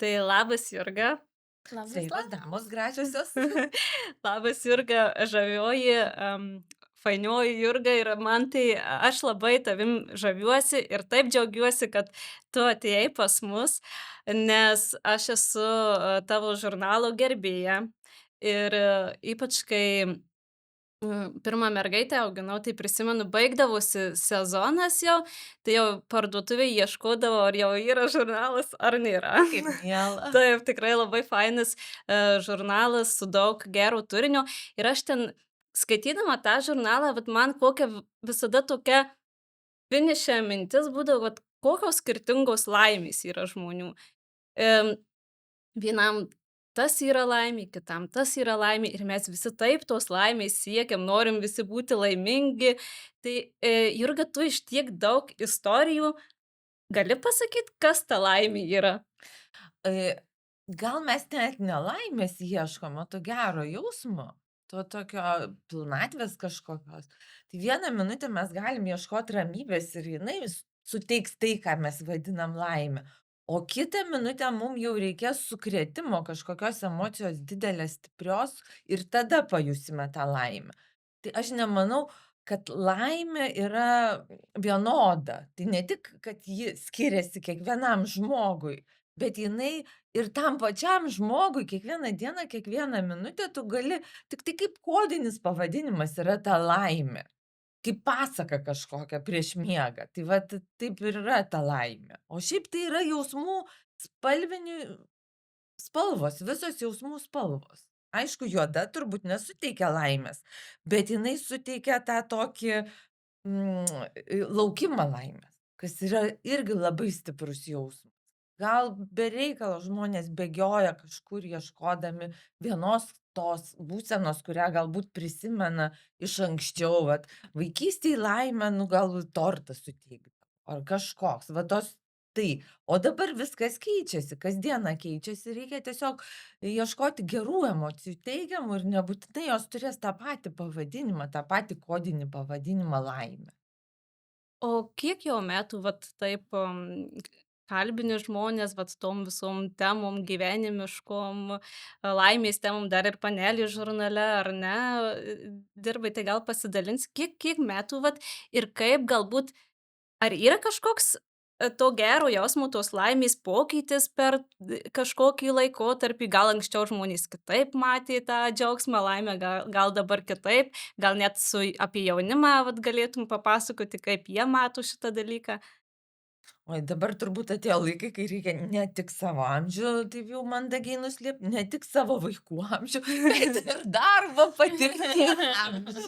Tai labas, Jurga. Labas, Sveikos labas. damos gražiosios. Labas, Jurga, žavioji, fainioji Jurga ir man tai aš labai tavim žaviuosi ir taip džiaugiuosi, kad tu atėjai pas mus, nes aš esu tavo žurnalo gerbėja ir ypač kai pirmą mergaitę auginau, tai prisimenu, baigdavosi sezonas jau, tai jau parduotuvėj ieškodavo, ar jau yra žurnalas, ar nėra. Kaip miela. Taip, tikrai labai fainas, žurnalas su daug gero turinio ir aš ten skaitydama tą žurnalą, vat man kokia visada tokia finiše mintis būdavo, vat kokios skirtingos laimės yra žmonių. Em, Vienam tas yra laimė, kitam tas yra laimė ir mes visi taip tos laimės siekiam, norim visi būti laimingi. Tai, Jurga, tu iš tiek daug istorijų gali pasakyt, kas ta laimė yra? E, Gal mes net nelaimės ieškom, o to gero jausmo, to tokio pilnatvės kažkokios. Tai vieną minutę mes galim ieškoti ramybės ir jinai suteiks tai, ką mes vadinam laimę. O kitą minutę mum jau reikės sukrėtimo, kažkokios emocijos didelės, stiprios ir tada pajusime tą laimę. Tai aš nemanau, kad laimė yra vienoda. Tai ne tik, kad ji skiriasi kiekvienam žmogui, bet jinai ir tam pačiam žmogui kiekvieną dieną, kiekvieną minutę tu gali, tik tai kaip kodinis pavadinimas yra ta laimė, kaip pasaka kažkokia prieš miegą. Tai vat taip ir yra ta laimė. O šiaip tai yra jausmų spalvinių spalvos, visos jausmų spalvos. Aišku, juoda turbūt nesuteikia laimės, bet jinai suteikia tą tokį laukimą laimės, kas yra irgi labai stiprus jausmas. Gal be reikalo žmonės bėgioja kažkur ieškodami vienos tos būsenos, kurią galbūt prisimena iš anksčiau, vat vaikystėj laimę, nu gal tortą suteikdavo, ar kažkoks, va tos tai. O dabar viskas keičiasi, kasdieną keičiasi, reikia tiesiog ieškoti gerų emocijų, teigiamų ir nebūtinai jos turės tą patį pavadinimą, tą patį kodinį pavadinimą laimė. O kiek jau metų, vat taip, kalbini žmones, vat tom visom temom gyvenimiškom, laimės temom, dar ir panelį žurnale, ar ne, dirbai, tai gal pasidalinsi, kiek metų, vat, ir kaip galbūt ar yra kažkoks, to gero jausmo, tos laimės pokytis per kažkokį laikotarpį? Gal anksčiau žmonės kitaip matė tą džiaugsmą, laimę, gal dabar kitaip? Gal net apie jaunimą vat galėtum papasakoti, kaip jie mato šitą dalyką? Oi, dabar turbūt atėjo laikai, kai reikia ne tik savo amžių, taip jau mandagiai nuslėpti, ne tik savo vaikų amžių, bet ir darbo patirties amžių.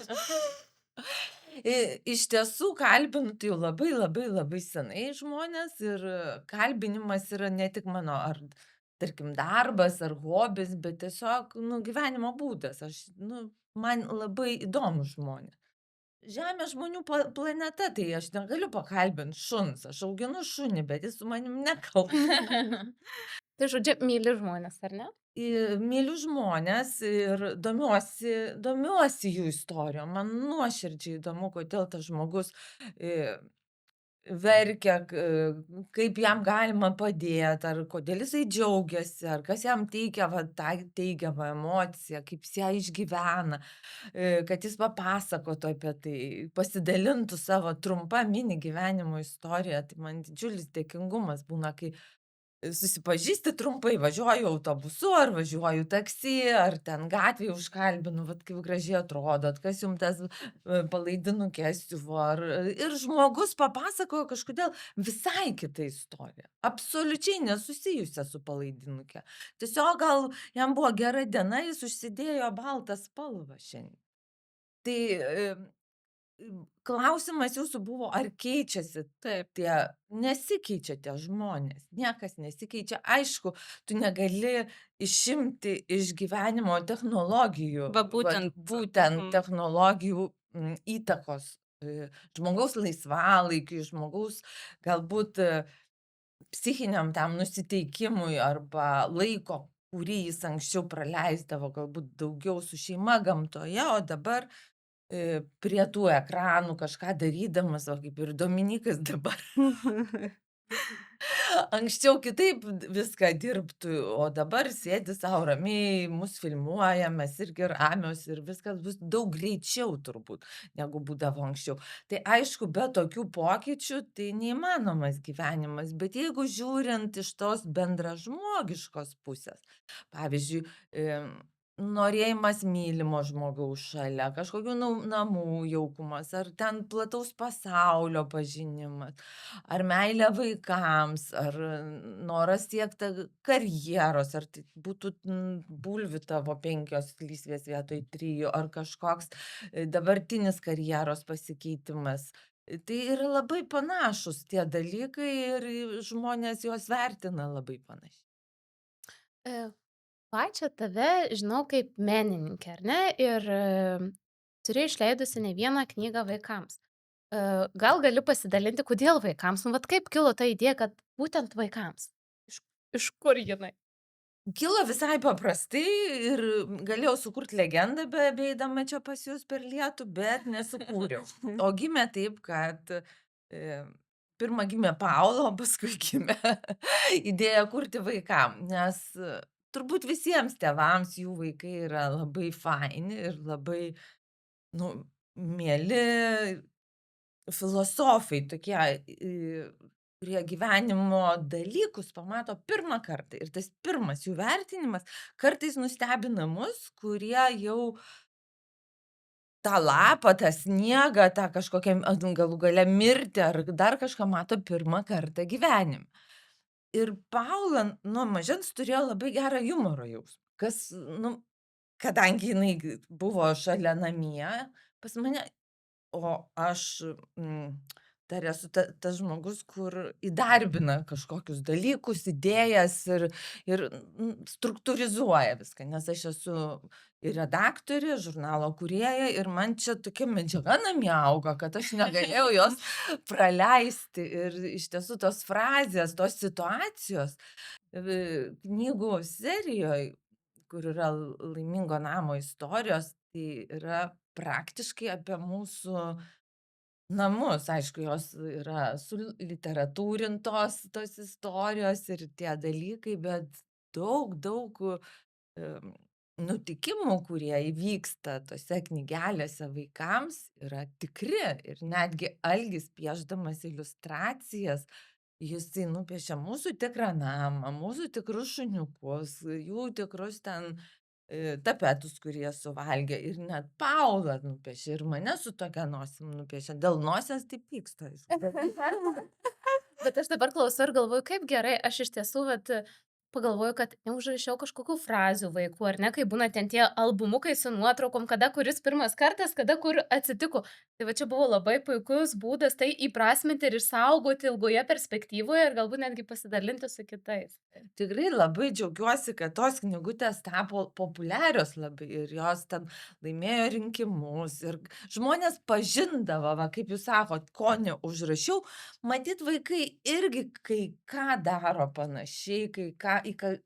Iš tiesų kalbinu tai jau labai labai labai senai žmonės ir kalbinimas yra ne tik mano ar tarkim darbas ar hobis, bet tiesiog nu, gyvenimo būdas. Man labai įdomu žmonės. Žemė žmonių planeta, tai aš negaliu pakalbint šuns. Aš auginu šunį, bet jis su manim nekalba. Tai žodžiu, myli žmonės, ar ne? Myliu žmones ir domiuosi jų istorijom. Man nuoširdžiai įdomu, kodėl tas žmogus e, verkia, kaip jam galima padėt, ar kodėl jisai džiaugiasi, ar kas jam teikia va, tą teigiamą emociją, kaip jis ją išgyvena, kad jis papasakotų apie tai, pasidalintų savo trumpą mini gyvenimo istoriją. Tai man didžiulis dėkingumas būna, kai susipažįsti trumpai, važiuoju autobusu ar važiuoju taksi, ar ten gatvėje užkalbinu, vat kaip gražiai atrodot, kas jums tas palaidinukės siuvo, ir žmogus papasakojo kažkodėl visai kitą istoriją, absoliučiai nesusijusią su palaidinuke. Tiesiog gal jam buvo gera diena, jis užsidėjo baltą spalvą šiandien. Tai klausimas jūsų buvo, ar keičiasi Taip, tie nesikeičia tie žmonės, niekas nesikeičia. Aišku, tu negali išimti iš gyvenimo technologijų, va vat būtent. būtent technologijų įtakos žmogaus laisvalaikiui, žmogaus galbūt psichiniam tam nusiteikimui arba laiko, kurį jis anksčiau praleisdavo galbūt daugiau su šeima gamtoje, o dabar prie tų ekranų kažką darydamas, o kaip ir Dominykas dabar Anksčiau kitaip viską dirbtų, o dabar sėdi sau ramiai, mus filmuoja, mes irgi ramios ir viskas bus daug greičiau turbūt, negu būdavo anksčiau. Tai aišku, be tokių pokyčių tai neįmanomas gyvenimas, bet jeigu žiūrint iš tos bendražmogiškos pusės, pavyzdžiui, norėjimas mylimo žmogaus šalia, kažkokių namų jaukumas, ar ten plataus pasaulio pažinimas, ar meilė vaikams, ar noras siekti karjeros, ar tai būtų bulvių tavo 5 lysvės vietoj 3, ar kažkoks dabartinis karjeros pasikeitimas. Tai yra labai panašus tie dalykai ir žmonės juos vertina labai panašiai. E, Pačią tave žinau kaip menininkę, ar ne? Ir turi išleidusi ne vieną knygą vaikams. Gal gali pasidalinti, kodėl vaikams? Nu, vat kaip kilo ta idėja, kad būtent vaikams? Iš, iš kur jinai? Kilo visai paprastai ir galėjau sukurt legendą beeidama čia pas jus per lietų, bet nesukūriau. O gimė taip, kad pirma gimė Paula, o paskui gimė idėja kurti vaikam, nes turbūt visiems tėvams jų vaikai yra labai faini ir labai, nu, mieli filosofai tokie, kurie gyvenimo dalykus pamato pirmą kartą. Ir tas pirmas jų vertinimas kartais nustebina mus, kurie jau tą lapą, tą sniegą, tą kažkokią galų gale mirtį ar dar kažką mato pirmą kartą gyvenime. Ir Paula nuo mažens turėjo labai gerą humoro jausmą, kas, nu, kadangi jinai buvo šalia namie pas mane. O aš, dar esu tas žmogus, kur įdarbina kažkokius dalykus, idėjas ir struktūrizuoja viską, nes aš esu ir redaktorė, žurnalo kūrėja ir man čia tokia medžiaga namie auga, kad aš negalėjau jos praleisti. Ir iš tiesų tos frazės, tos situacijos knygų serijoj, kur yra Laimingo namo istorijos, tai yra praktiškai apie mūsų namus. Aišku, jos yra suliteratūrintos tos istorijos ir tie dalykai, bet daug nutikimų, kurie įvyksta tose knygelėse vaikams, yra tikri. Ir netgi Algis piešdamas iliustracijas, jisai nupiešia mūsų tikrą namą, mūsų tikrus šuniukus, jų tikrus ten tapetus, kurie suvalgė. Ir net Paula nupiešė ir mane su tokia nosim nupiešė. Dėl nosies tai pyksta. Bet aš dabar klausau ir galvoju, kaip gerai, aš iš tiesų, vat, pagalvoju, kad neužrašiau kažkokių frazių vaikų, ar ne, kai būna ten tie albumukai su nuotraukom, kada kuris pirmas kartas, kada kur atsitiko. Tai va čia buvo labai puikus būdas tai įprasminti ir išsaugoti ilgoje perspektyvoje ir galbūt netgi pasidalinti su kitais. Tikrai labai džiaugiuosi, kad tos knygutės tapo populiarios labai ir jos ten laimėjo rinkimus ir žmonės pažindavo, va, kaip jūs sakot, ko neužrašiau. Matyt, vaikai irgi kai ką daro panašiai,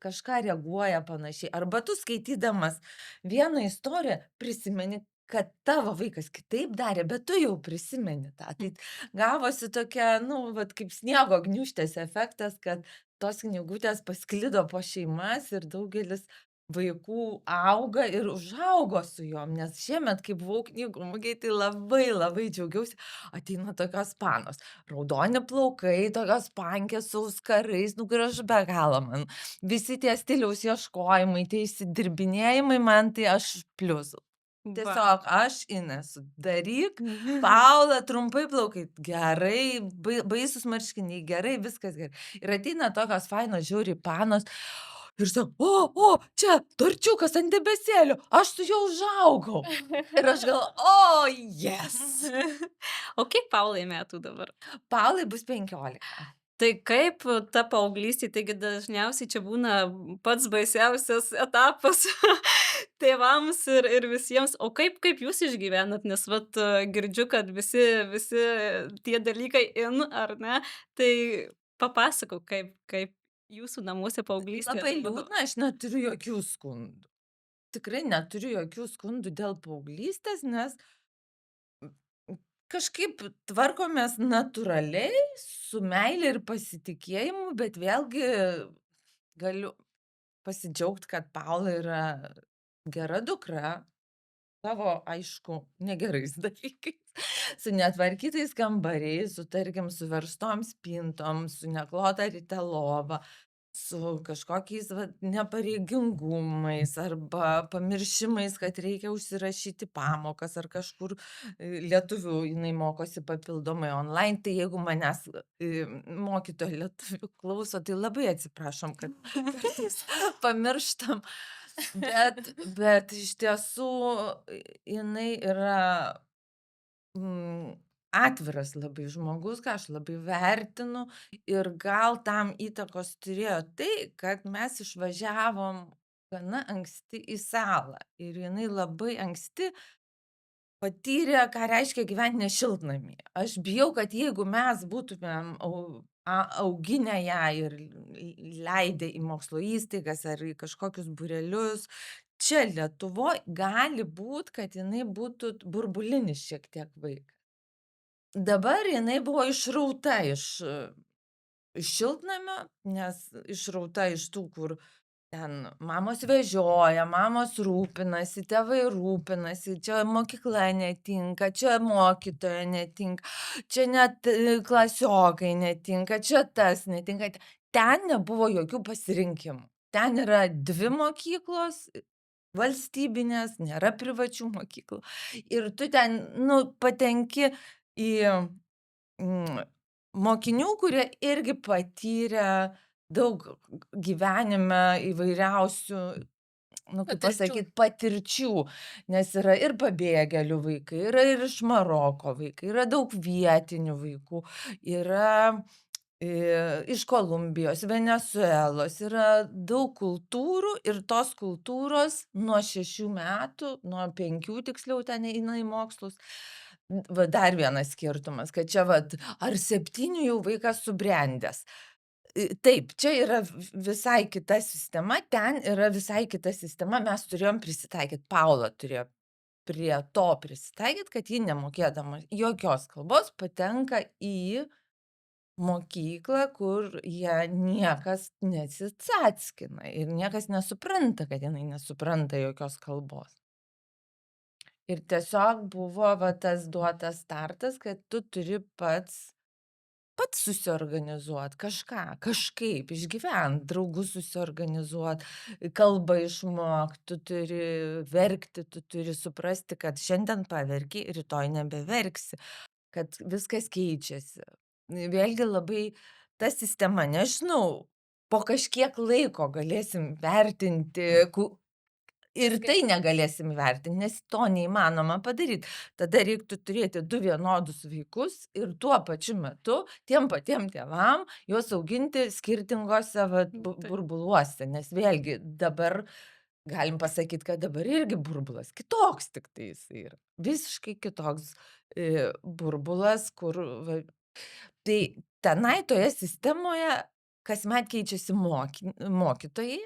kažką reaguoja panašiai. Arba tu skaitydamas vieną istoriją prisimeni, kad tavo vaikas kitaip darė, bet tu jau prisimeni tą. Tai gavosi tokia, nu, vat, kaip sniego gniūžtės efektas, kad tos knygutės pasklido po šeimas ir daugelis vaikų auga ir užaugo su jom, nes šiemet, kai buvau knygų mugėj, tai labai džiaugiausi, ateina tokios panos, raudoni plaukai, tokios pankės su auskarais, nu gražu be galo man. Visi tie stiliaus ieškojimai, tie įsidirbinėjimai man tai aš plius. Va. Tiesiog aš Inesu, daryk, Paula, trumpai plaukai, gerai, baisus marškiniai, gerai, viskas gerai. Ir ateina tokios fainos žiauriai panos ir sako, o, čia torčiukas ant debesėlio, aš su juo užaugau. Ir aš galvoju, o, yes. O kiek Paulai metų dabar? Paulai bus 15. Tai kaip ta paauglystė, taigi dažniausiai čia būna pats baisiausias etapas tėvams ir visiems. O kaip jūs išgyvenat? Nes vat girdžiu, kad visi tie dalykai ar ne? Tai papasakok, kaip jūsų namuose paauglystė Labai atrodo. liūdna, aš neturiu jokių skundų. Tikrai neturiu jokių skundų dėl paauglystės, nes kažkaip tvarkomės natūraliai, su meile ir pasitikėjimu, bet vėlgi galiu pasidžiaugt, kad Paula yra gera dukra, savo, aišku, negerais dalykais, su netvarkytais kambariais, su, tarkim, suverstom spintom, su neklota ryte lova, su kažkokiais vat nepareigingumais arba pamiršimais, kad reikia užsirašyti pamokas ar kažkur lietuvių jinai mokosi papildomai online. Tai jeigu manęs mokytoja lietuvių klauso, tai labai atsiprašom, kad kartais pamirštam. Bet iš tiesų jinai yra atviras labai žmogus, ką aš labai vertinu ir gal tam įtakos turėjo tai, kad mes išvažiavom gana anksti į salą ir jinai labai anksti patyrė, ką reiškia gyvent ne šiltnamyje. Aš bijau, kad jeigu mes būtumėm auginę ją ir leidę į mokslo įstaigas ar į kažkokius būrelius, čia Lietuvoj gali būt, kad jinai būtų burbulinis šiek tiek vaikas. Dabar jinai buvo išrauta iš šiltnamio, nes išrauta iš tų, kur ten mamos vežioja, mamos rūpinasi, tėvai rūpinasi, čia mokykla netinka, čia mokytoja netinka, čia net klasiokai netinka, čia tas netinka. Ten nebuvo jokių pasirinkimų. Ten yra 2 mokyklos valstybinės, nėra privačių mokyklų. Ir tu ten, patenki į mokinių, kurie irgi patyrė daug gyvenime įvairiausių, kaip pasakyt, patirčių, nes yra ir pabėgėlių vaikai, yra ir iš Maroko vaikai, yra daug vietinių vaikų, yra iš Kolumbijos, Venesuelos, yra daug kultūrų ir tos kultūros nuo 6 metų, nuo 5 tiksliau ten eina į mokslus. Va dar vienas skirtumas, kad čia vat ar 7 jau vaikas subrendęs. Taip, čia yra visai kita sistema, ten yra visai kita sistema, mes turėjom prisitaikyt, Paula turėjo prie to prisitaikyt, kad ji nemokėdama jokios kalbos patenka į mokyklą, kur ją niekas nesicackina ir niekas nesupranta, kad jinai nesupranta jokios kalbos. Ir tiesiog buvo va tas duotas startas, kad tu turi pats susiorganizuot kažką, kažkaip išgyvent, draugus susiorganizuot, kalbą išmokt, tu turi verkti, tu turi suprasti, kad šiandien paverki, rytoj nebeverksi, kad viskas keičiasi. Vėlgi labai ta sistema, nežinau, po kažkiek laiko galėsim vertinti, ir tai negalėsim įvertint, nes to neįmanoma padaryt. Tada reiktų turėti 2 vienodus vaikus ir tuo pačiu metu tiem patiem tėvam juos auginti skirtingose vat burbuluose, nes vėlgi dabar galim pasakyt, kad dabar irgi burbulas kitoks tiktai jisai yra. Visiškai kitoks burbulas, kur tai tenai toje sistemoje kasmet keičiasi mokytojai.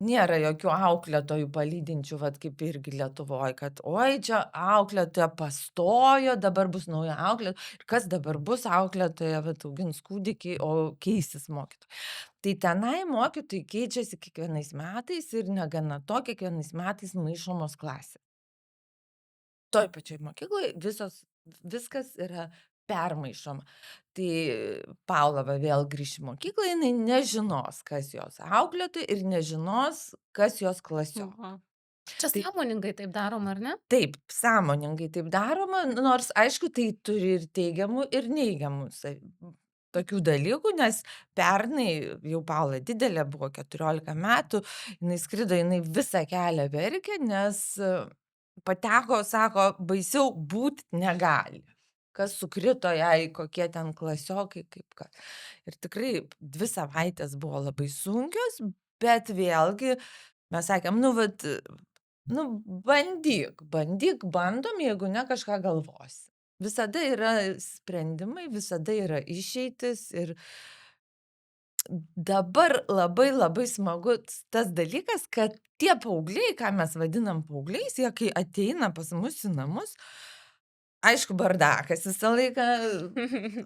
Nėra jokių auklėtojų palydinčių, vat kaip irgi Lietuvoj, kad oi, čia auklėtoja pastojo, dabar bus nauja auklėtoja. Ir kas dabar bus auklėtoja, vat augins kūdikį, o keisis mokytojai. Tai tenai mokytojai keičiasi kiekvienais metais ir negana to, kiekvienais metais maišomos klasės. Toj pačioj mokykloj viskas yra permaišoma. Tai Paula va vėl grįš į mokyklą, jinai nežinos, kas jos auklėtoja ir nežinos, kas jos klasiokai. Aha. Čia sąmoningai taip daroma, ar ne? Taip, sąmoningai taip daroma, nors aišku, tai turi ir teigiamų, ir neigiamų tokių dalykų, nes pernai jau Paula didelė, buvo 14 metų, jinai skrido, jinai visą kelią verkė, nes pateko, sako, baisiau būt negali. Kas sukrito jai, kokie ten klasiokai, kaip kas. Ir tikrai 2 savaitės buvo labai sunkios, bet vėlgi mes sakėm, bandyk, bandom, jeigu ne, kažką galvosi. Visada yra sprendimai, visada yra išeitis ir dabar labai labai smagu tas dalykas, kad tie paaugliai, ką mes vadinam paaugliais, jie kai ateina pas mus į namus, aišku, bardakas visą laiką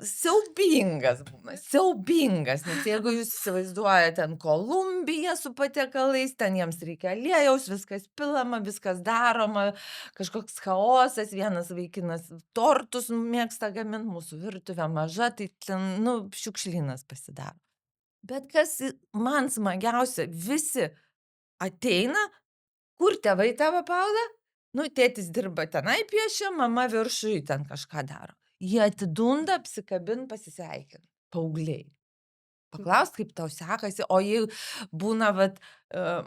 siaubingas būna, siaubingas, nes jeigu jūs įsivaizduojat ten Kolumbiją su patiekalais, ten jiems reikia aliejaus, viskas pilama, viskas daroma, kažkoks chaosas, vienas vaikinas tortus mėgsta gamint, mūsų virtuvė maža, tai ten, nu, šiukšlynas pasidaro. Bet kas man smagiausia, visi ateina, kur tėvai tavo, Paula? Nu, tėtis dirba tenai piešia, mama viršuj ten kažką daro. Jie atidunda, apsikabint, pasisveikint. Paaugliai. Paklaust, kaip tau sekasi, o jei būna, vat,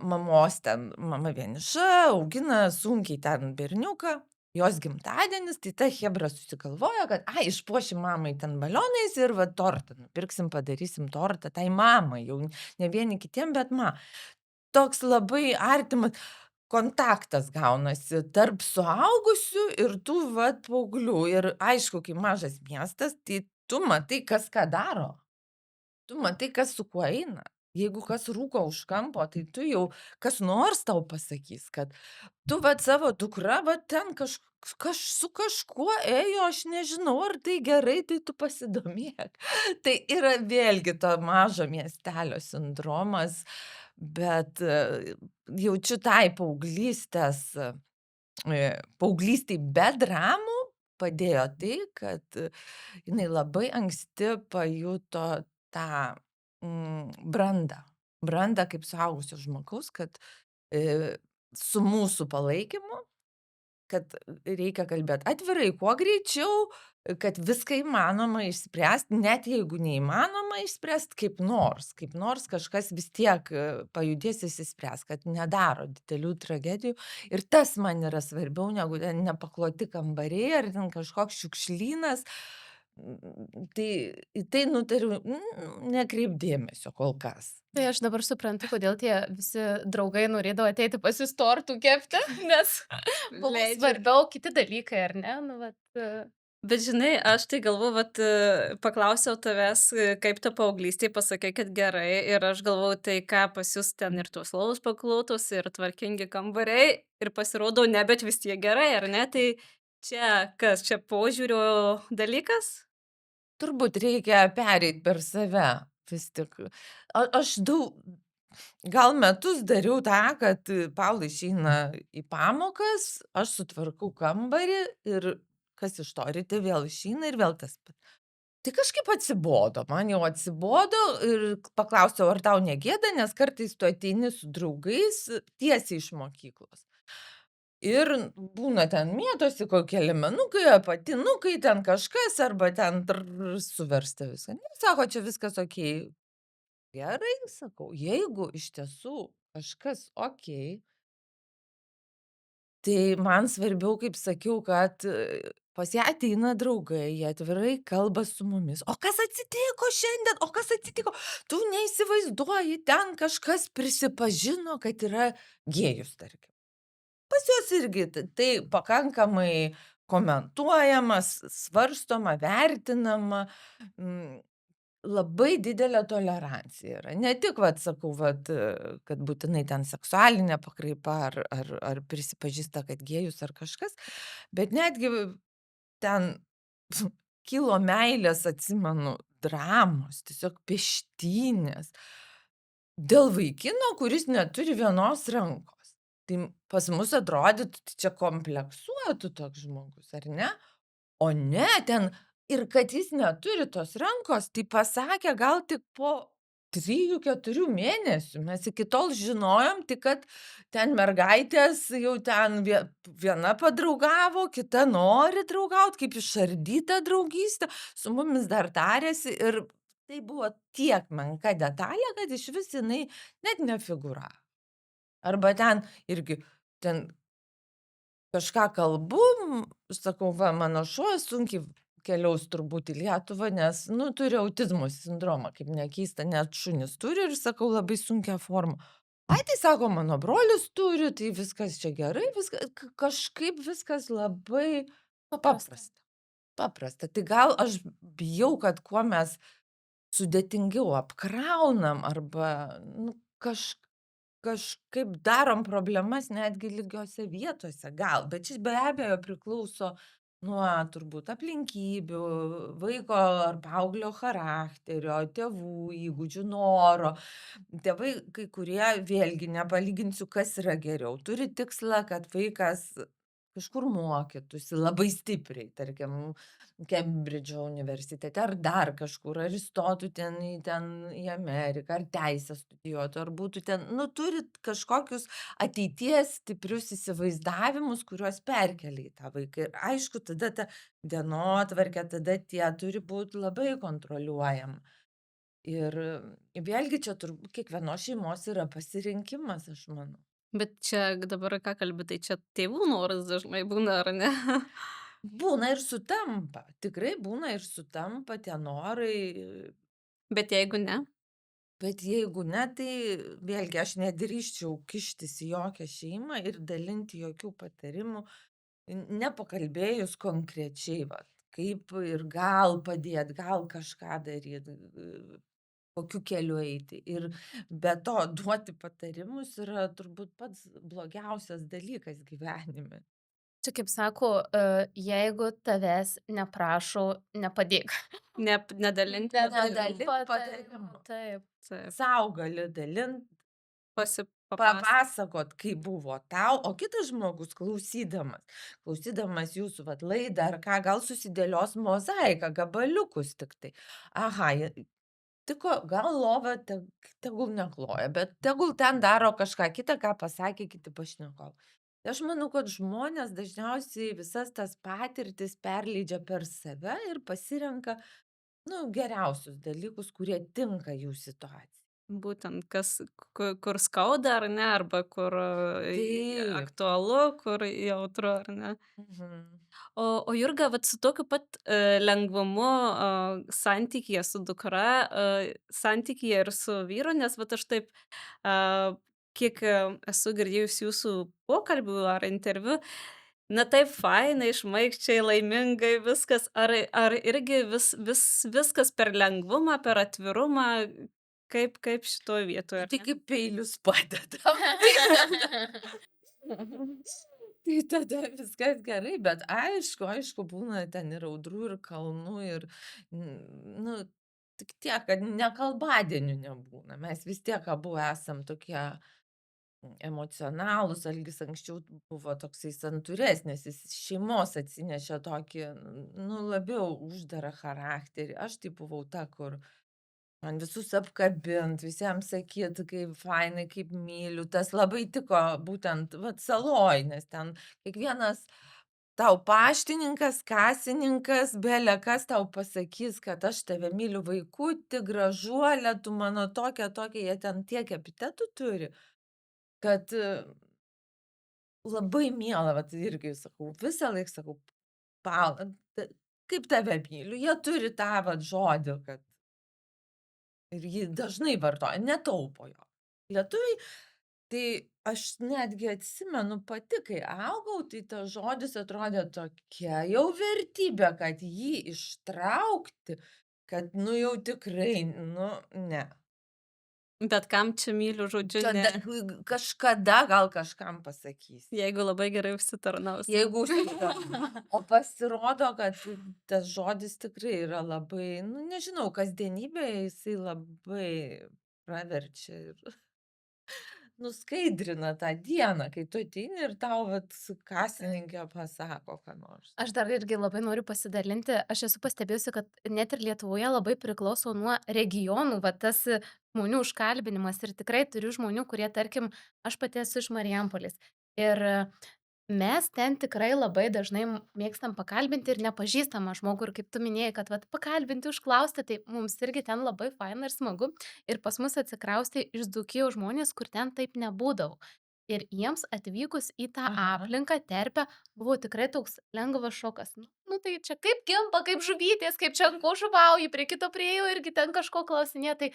mamos ten, mama vieniša, augina sunkiai ten berniuką, jos gimtadienis, tai ta chebra susigalvoja, kad, ai, išpuošim mamai ten balionais ir va tortą nupirksim, padarysim tortą tai mamai, jau ne vieni kitiem, bet toks labai artimas kontaktas gaunasi tarp suaugusių ir tų vat paauglių. Ir aišku, kai mažas miestas, tai tu matai, kas ką daro. Tu matai, kas su kuo eina. Jeigu kas rūko už kampo, tai tu jau kas nors tau pasakys, kad tu vat savo dukra vat ten su kažkuo ėjo, aš nežinau, ar tai gerai, tai tu pasidomėk. Tai yra vėlgi to mažo miestelio sindromas, bet jaučiu tai paauglystei be dramų padėjo tai, kad jinai labai anksti pajuto tą brandą. Brandą kaip suaugusio žmogaus, kad su mūsų palaikymu, kad reikia kalbėt atvirai, kuo greičiau, kad viską įmanoma išspręst, net jeigu neįmanoma išspręst, kaip nors kažkas vis tiek pajudės išsispręs, kad nedaro didelių tragedijų. Ir tas man yra svarbiau negu ten nepakloti kambariai ar ten kažkoks šiukšlynas. Tai į tai nutariu nekreipt dėmesio kol kas. Tai aš dabar suprantu, kodėl tie visi draugai norėdavo ateiti pas jus tortų kepti, nes buvo Leidžia. svarbiau kiti dalykai, ar ne? Nu, vat, Bet žinai, aš tai galvoju, vat, paklausiau tavęs, kaip tu paauglystėj pasakei, kad gerai, ir aš galvoju, tai ką pas jus ten ir tos lovos paklotos, ir tvarkingi kambariai, ir pasirodo, ne, bet vis tiek gerai, ar ne? Tai čia kas, čia požiūrio dalykas? Turbūt reikia pereit per save vis tik. Aš gal metus dariau tą, kad Paula išeina į pamokas, aš sutvarkau kambarį ir kas iš to, ryte vėl išeina ir vėl tas pats. Tai kažkaip atsibodo, man jau atsibodo ir paklausiau, ar tau negėda, nes kartais tu ateini su draugais tiesiai iš mokyklos. Ir būna ten mėtosi kokie liemenukai, apatinukai, ten kažkas, arba ten suversta viską. Ne, sako, čia viskas okei. Gerai, sakau, jeigu iš tiesų kažkas okei, tai man svarbiau, kaip sakiau, kad pas ją ateina draugai, jie atvirai kalba su mumis. O kas atsitiko šiandien? O kas atsitiko? Tu neįsivaizduoji, ten kažkas prisipažino, kad yra gėjus, tarkim. Pas juos irgi tai pakankamai komentuojama, svarstoma, vertinama. mm, Labai didelė tolerancija yra. Ne tik, vat, sakau, vat, kad būtinai ten seksualinė pakraipa ar prisipažįsta, kad gėjus ar kažkas, bet netgi ten kilo meilės, atsimenu, dramos, tiesiog peštynės dėl vaikino, kuris neturi vienos rankos. Tai pas mus atrodytų, tai čia kompleksuotų toks žmogus, ar ne? O ne, ten ir kad jis neturi tos rankos, tai pasakė gal tik po 3-4 mėnesių. Mes iki tol žinojom tik, kad ten mergaitės jau ten viena padraugavo, kita nori draugaut, kaip išardyta draugystė, su mumis dar tarėsi ir tai buvo tiek menka detalė, kad išvis jinai net nefigūravo. Arba ten irgi ten kažką kalbu, sakau, va, mano šuo sunkiai keliaus turbūt į Lietuvą, nes, nu, turi autizmo sindromą, kaip nekeista, net šunys turi ir sakau, labai sunkią formą. Ai, tai sako, mano brolis turi, tai viskas čia gerai, kažkaip viskas labai paprasta. Paprasta. Tai gal aš bijau, kad kuo mes sudėtingiau apkraunam arba, nu, kažkaip darom problemas netgi lygiose vietose, gal, bet šis be abejo priklauso nuo turbūt aplinkybių, vaiko ar paauglio charakterio, tėvų įgūdžių, noro. Tėvai kai kurie, vėlgi nepalyginsiu, kas yra geriau, turi tikslą, kad vaikas kažkur mokytųsi labai stipriai, tarkim, Kembridžo universitete ar dar kažkur, ar įstotų į Ameriką, ar teisę studijuotų, ar būtų ten, nu, turi kažkokius ateities stiprius įsivaizdavimus, kuriuos perkelia į tą vaiką. Ir aišku, tada ta dienotvarkė, tada tie turi būt labai kontroliuojama. Ir vėlgi čia turbūt kiekvienos šeimos yra pasirinkimas, aš manau. Bet čia dabar ką kalbi, tai čia tėvų noras dažnai būna, ar ne? Būna ir sutampa, tikrai būna ir sutampa tie norai, Bet jeigu ne? bet jeigu ne, tai vėlgi aš nedrįsčiau kištis į jokią šeimą ir dalinti jokių patarimų, nepakalbėjus konkrečiai, vat, kaip ir gal padėt, gal kažką daryt, kokiu keliu eiti. Ir be to duoti patarimus yra turbūt pats blogiausias dalykas gyvenime. Čia kaip sako, jeigu tavęs neprašo, nepadėk. Nedalinti Nedalink Patarimų. patarimų. Taip. taip, Sau gali dalint, papasakot. papasakot, kaip buvo tau, o kitas žmogus klausydamas jūsų vat laidą ar ką, gal susidėlios mozaiką, gabaliukus tiktai. Aha, tiko, gal lova tegul nekloja, bet tegul ten daro kažką kitą, ką pasakė kiti pašnekovai. Tai aš manau, kad žmonės dažniausiai visas tas patirtis perleidžia per save ir pasirenka, nu, geriausius dalykus, kurie tinka jų situacijai. Būtent kas kur skauda ar ne, arba kur Taip. aktualu, kur jautru ar ne. Mhm. O Jurga, vat su tokiu pat, lengvumu, santykyje su dukra, santykyje ir su vyru, nes vat aš taip, a, kiek, esu girdėjus jūsų pokalbių ar interviu, na taip fainai, šmaikščiai, laimingai viskas. Ar irgi viskas per lengvumą, per atvirumą? Kaip šitoj vietoj, ar Tai ne? kaip peilius padedam. Tai tada viskas gerai, bet aišku, būna ten ir audrų, ir kalnų, ir, nu, tik tiek, kad nekalbadienių nebūna. Mes vis tiek abu esam tokie emocionalūs, Algis anksčiau buvo toksai santūresnis, jis iš šeimos atsinešė tokį, nu, labiau uždarą charakterį. Aš tai buvau ta, kur man visus apkabint, visiems sakyt, kaip fainai, kaip myliu. Tas labai tiko būtent vat saloj, nes ten kiekvienas tau paštininkas, kasininkas, bele kas tau pasakys, kad aš tave myliu vaikuti, gražuolė, tu mano tokia, jie ten tiek epitetų turi, kad labai miela, vat irgi sakau, visąlaik sakau, Paula, kaip tave myliu, jie turi tą vat žodį, kad ir jį dažnai vartoja, netaupo jo. Lietuviai, tai aš netgi atsimenu pati, kai augau, tai tas žodis atrodė tokia jau vertybė, kad jį ištraukti, kad nu jau tikrai, nu ne. Bet kam čia myliu, žodžiu, ne. Kažkada gal kažkam pasakysi. Jeigu labai gerai užsitarnaus. Jeigu užsitarnaus. O pasirodo, kad tas žodis tikrai yra labai, nu nežinau, kasdienybėje jisai labai praverčia ir nuskaidrina tą dieną, kai tu ateini ir tau vat kasininkė pasako ką nors. Aš dar irgi labai noriu pasidalinti. Aš esu pastebėjusi, kad net ir Lietuvoje labai priklauso nuo regionų, va tas žmonių užkalbinimas. Ir tikrai turiu žmonių, kurie, tarkim, aš pati esu iš Marijampolės. Ir mes ten tikrai labai dažnai mėgstam pakalbinti ir nepažįstamą žmogų. Ir kaip tu minėjai, kad vat, pakalbinti, užklausti, tai mums irgi ten labai faina ir smagu. Ir pas mus atsikraustė iš Dzūkijos žmonės, kur ten taip nebūdavo. Ir jiems atvykus į tą Aha. aplinką, terpę, buvo tikrai toks lengvas šokas. Nu tai čia kaip kimba, kaip žuvytės, kaip čia ant ko žuvauji, prie kito priėjau irgi ten kažko klausinėja. Tai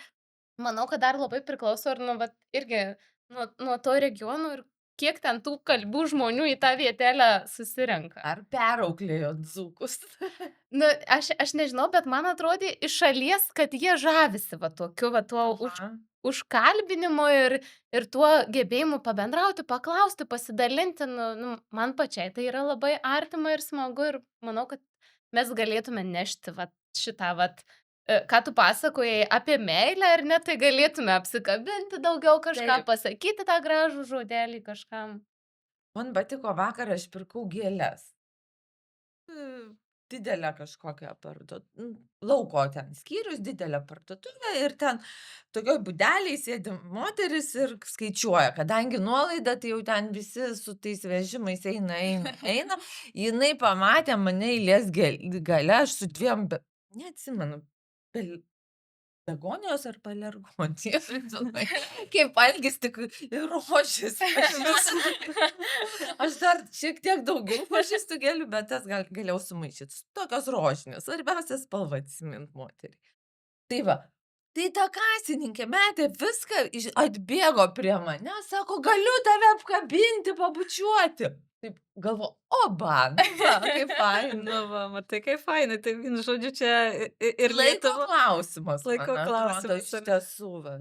manau, kad dar labai priklauso ir nu, vat, irgi nuo to regionų ir kiek ten tų kalbių žmonių į tą vietelę susirenka. Ar perauklėjo dzūkus? Nu, aš nežinau, bet man atrodė iš šalies, kad jie žavisi va tokiu, va tuo Aha. užkalbinimu ir tuo gebėjimu pabendrauti, paklausti, pasidalinti, man pačiai tai yra labai artima ir smagu ir manau, kad mes galėtume nešti vat šitą vat, ką tu pasakojai apie meilę ar ne, tai galėtume apsikabinti daugiau kažką, Taip. pasakyti tą gražų žodelį kažkam. Man patiko vakar, aš pirkau gėles. Didelę kažkokią lauko ten skyrius, didelė parduotuvė ir ten tokioj būdelėj sėdi moteris ir skaičiuoja, kadangi nuolaida, tai jau ten visi su tais vežimais eina. Jinai pamatė mane eilės gale, aš su dviem, neatsimenu, bel begonijos ar palergonijos, žinai, kaip algis tik ir rožės pažįstu. Aš dar šiek tiek daugiau pažįstu gėlių, bet tas galėjau sumaišyt. Tokios rožinės, svarbiausia spalva atsimint moteriai. Tai va, tai ta kasininkė metė viską, atbėgo prie manęs, sako, galiu tave apkabinti, pabučiuoti. Taip galvo, oba, nu va, kaip faina. Nu va, matai, kaip fainai, tai vienu žodžiu čia ir Laiko Lietuva. klausimas, Laiko man atrodo, klausimas, iš ar tiesų, va.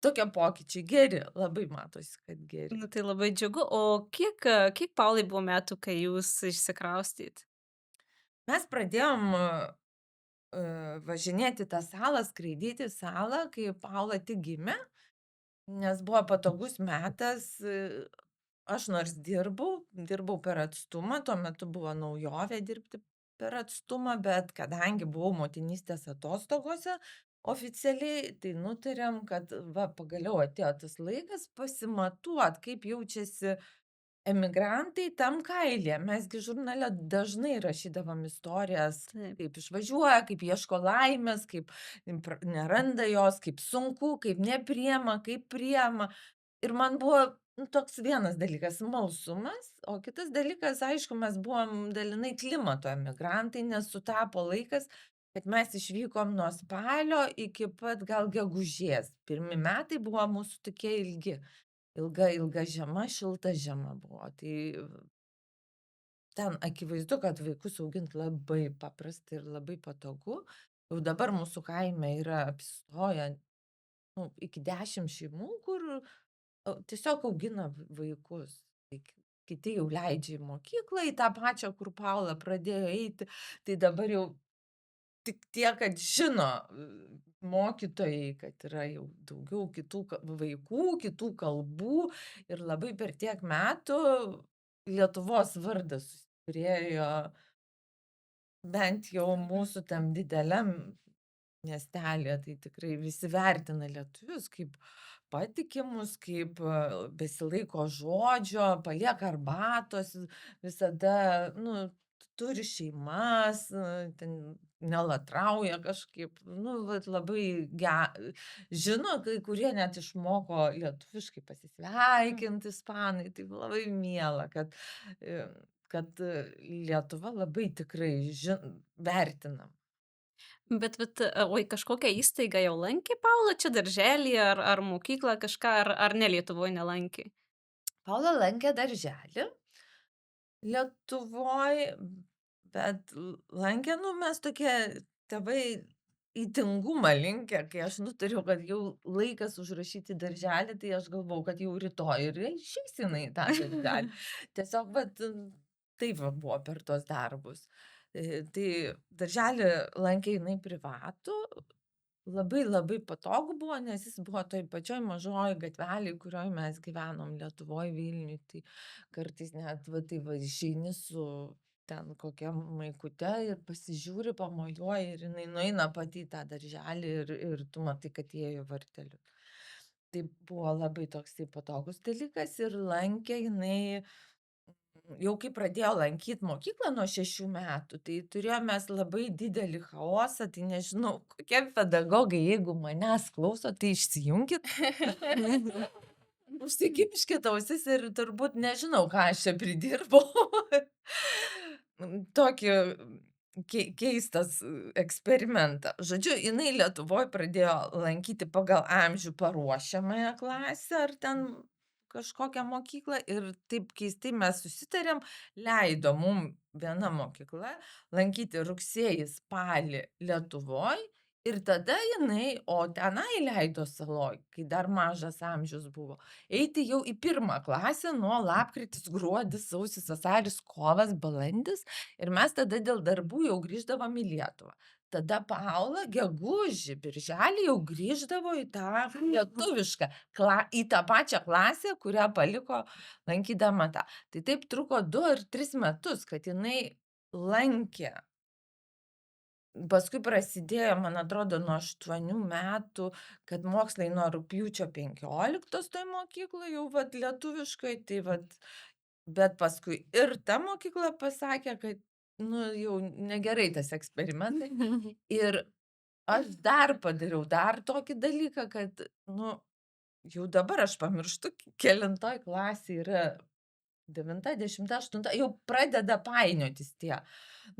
Tokie pokyčiai geri, labai matosi, kad geri. nu, tai labai džiugu. O kiek Paulai buvo metų, kai jūs išsikraustėt? Mes pradėjom važinėti tą salą, skraidyti salą, kai Paula tik gimė, nes buvo patogus metas. Aš nors dirbau per atstumą, tuo metu buvo naujovė dirbti per atstumą, bet kadangi buvau motinystės atostogose oficialiai, tai nutarėm, kad va, pagaliau atėjo tas laikas pasimatuot, kaip jaučiasi emigrantai tam kailyje. Mes gi žurnale dažnai rašydavom istorijas, Taip. kaip išvažiuoja, kaip ieško laimės, kaip neranda jos, kaip sunku, kaip nepriema, kaip priema. Ir man buvo toks vienas dalykas smalsumas, o kitas dalykas, aišku, mes buvom dalinai klimato emigrantai, nes sutapo laikas, kad mes išvykom nuo spalio iki pat gal gegužės. Pirmi metai buvo mūsų tokie ilgi. Ilga žiema, šilta žiema buvo. Tai ten akivaizdu, kad vaikus augint labai paprasta ir labai patogu. Jau dabar mūsų kaime yra apsistoję iki 10 šeimų, kur tiesiog augina vaikus. Tai kiti jau leidžia į mokyklą, į tą pačią, kur Paula pradėjo eiti. Tai dabar jau tik tiek, kad žino mokytojai, kad yra jau daugiau kitų vaikų, kitų kalbų ir labai per tiek metų Lietuvos vardas sustiprėjo bent jau mūsų tam dideliam miestelėje. Tai tikrai visi vertina lietuvius kaip patikimus, kaip besilaiko žodžio, palieka arbatos, visada, turi šeimas, ten nelatrauja kažkaip, vat labai žino, kai kurie net išmoko lietuviškai pasisveikint ispanai, tai labai miela, kad Lietuva labai tikrai vertinam. Bet vat, o į kažkokią įstaigą jau lankė Paula čia darželį ar mokyklą kažką, ar ne Lietuvoj nelankė? Paula lankė darželį Lietuvoj, bet lankė, mes tokie tėvai į tingumą linkę, kai aš nutariau, kad jau laikas užrašyti darželį, tai aš galvojau, kad jau rytoj ir išeis jinai į tą darželį. Tiesiog, taip va buvo per tuos darbus. Tai darželį lankė jinai privatų, labai labai patogu buvo, nes jis buvo toj pačioj mažoj gatvelėj, kurioj mes gyvenom Lietuvoj, Vilniuj. Tai kartais net išeini su ten kokia maikute ir pasižiūri, pamojuoji ir jinai nueina pati į tą darželį ir tu matai, kad įėjo varteliu. Tai buvo labai toksai patogus dalykas ir lankė jinai, jau kai pradėjo lankyt mokyklą nuo 6 metų, tai turėjom mes labai didelį chaosą, tai nežinau, kokie pedagogai, jeigu manęs klauso, tai išsijunkit. Užsikimškit ausis ir turbūt nežinau, ką aš čia pridirbau. Tokį keistas eksperimentą. Žodžiu, jinai Lietuvoj pradėjo lankyti pagal amžių paruošiamąją klasę ar ten kažkokią mokyklą ir taip keistai mes susitarėm, leido mum viena mokykla lankyti rugsėjį, spalį Lietuvoj Ir tada jinai o tenai leido saloj, kai dar mažas amžius buvo, eiti jau į 1 klasę nuo lapkritis, gruodis, sausis, vasaris, kovas, balandis ir mes tada dėl darbų jau grįždavom į Lietuvą. Tada Paula gegužį, birželį jau grįždavo į tą lietuvišką į tą pačią klasę, kurią paliko lankydama tą. Tai taip truko 2 ar 3 metus, kad jinai lankė. Paskui prasidėjo, man atrodo, nuo 8 metų, kad mokslai nuo rugpjūčio 15 toj mokykloj jau vat lietuviškoj, tai vat bet paskui ir ta mokykla pasakė, kad, nu, jau negerai tas eksperimentai. Ir aš dar padariau dar tokį dalyką, kad, nu, jau dabar aš pamirštu, kelintoj klasėj yra 9, 10, 8, jau pradeda painiotis tie.